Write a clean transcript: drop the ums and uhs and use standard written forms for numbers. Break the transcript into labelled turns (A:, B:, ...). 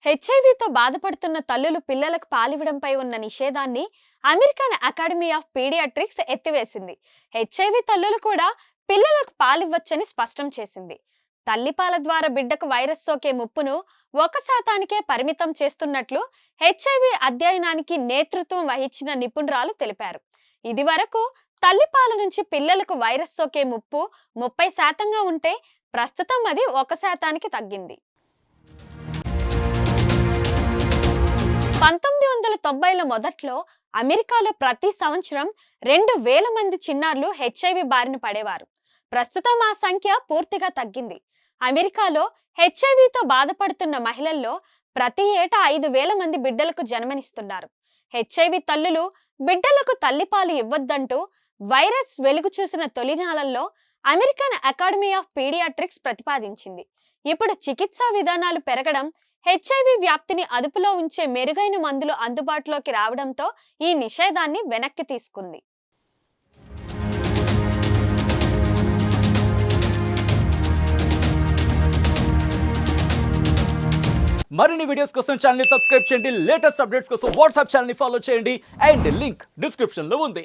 A: హెచ్ఐవితో బాధపడుతున్న తల్లులు పిల్లలకు పాలివ్వడంపై ఉన్న నిషేధాన్ని అమెరికన్ అకాడమీ ఆఫ్ పీడియాట్రిక్స్ ఎత్తివేసింది. హెచ్ఐవి తల్లులు కూడా పిల్లలకు పాలివ్వచ్చని స్పష్టం చేసింది. తల్లిపాల ద్వారా బిడ్డకు వైరస్ సోకే ముప్పును 1%కే పరిమితం చేస్తున్నట్లు హెచ్ఐవి అధ్యయనానికి నేతృత్వం వహించిన నిపుణురాలు తెలిపారు. ఇదివరకు తల్లిపాల నుంచి పిల్లలకు వైరస్ సోకే ముప్పు 30%గా ఉంటే ప్రస్తుతం అది 1%కి తగ్గింది. 1990ల మొదట్లో అమెరికాలో ప్రతి సంవత్సరం 2000 మంది చిన్నారులు హెచ్ఐవి బారిన పడేవారు. ప్రస్తుతం ఆ సంఖ్య పూర్తిగా తగ్గింది. అమెరికాలో హెచ్ఐవితో బాధపడుతున్న మహిళల్లో ప్రతి ఏటా 5000 మంది బిడ్డలకు జన్మనిస్తున్నారు. హెచ్ఐవి తల్లులు బిడ్డలకు తల్లిపాలు ఇవ్వొద్దంటూ వైరస్ వెలుగు చూసిన తొలినాళ్లలో అమెరికన్ అకాడమీ ఆఫ్ పీడియాట్రిక్స్ ప్రతిపాదించింది. ఇప్పుడు చికిత్సా విధానాలు పెరగడం, హెచ్ఐవి వ్యాప్తిని అదుపులో ఉంచే మెరుగైన మందులు అందుబాటులోకి రావడంతో ఈ నిషేధాన్ని వెనక్కి తీసుకుంది.
B: మరిన్ని వీడియోస్ కోసం ఛానల్ ని సబ్స్క్రైబ్ చేయండి. లేటెస్ట్ అప్డేట్స్ కోసం వాట్సాప్ ఛానల్ ని ఫాలో చేయండి. అండ్ లింక్ డిస్క్రిప్షన్ లో ఉంది.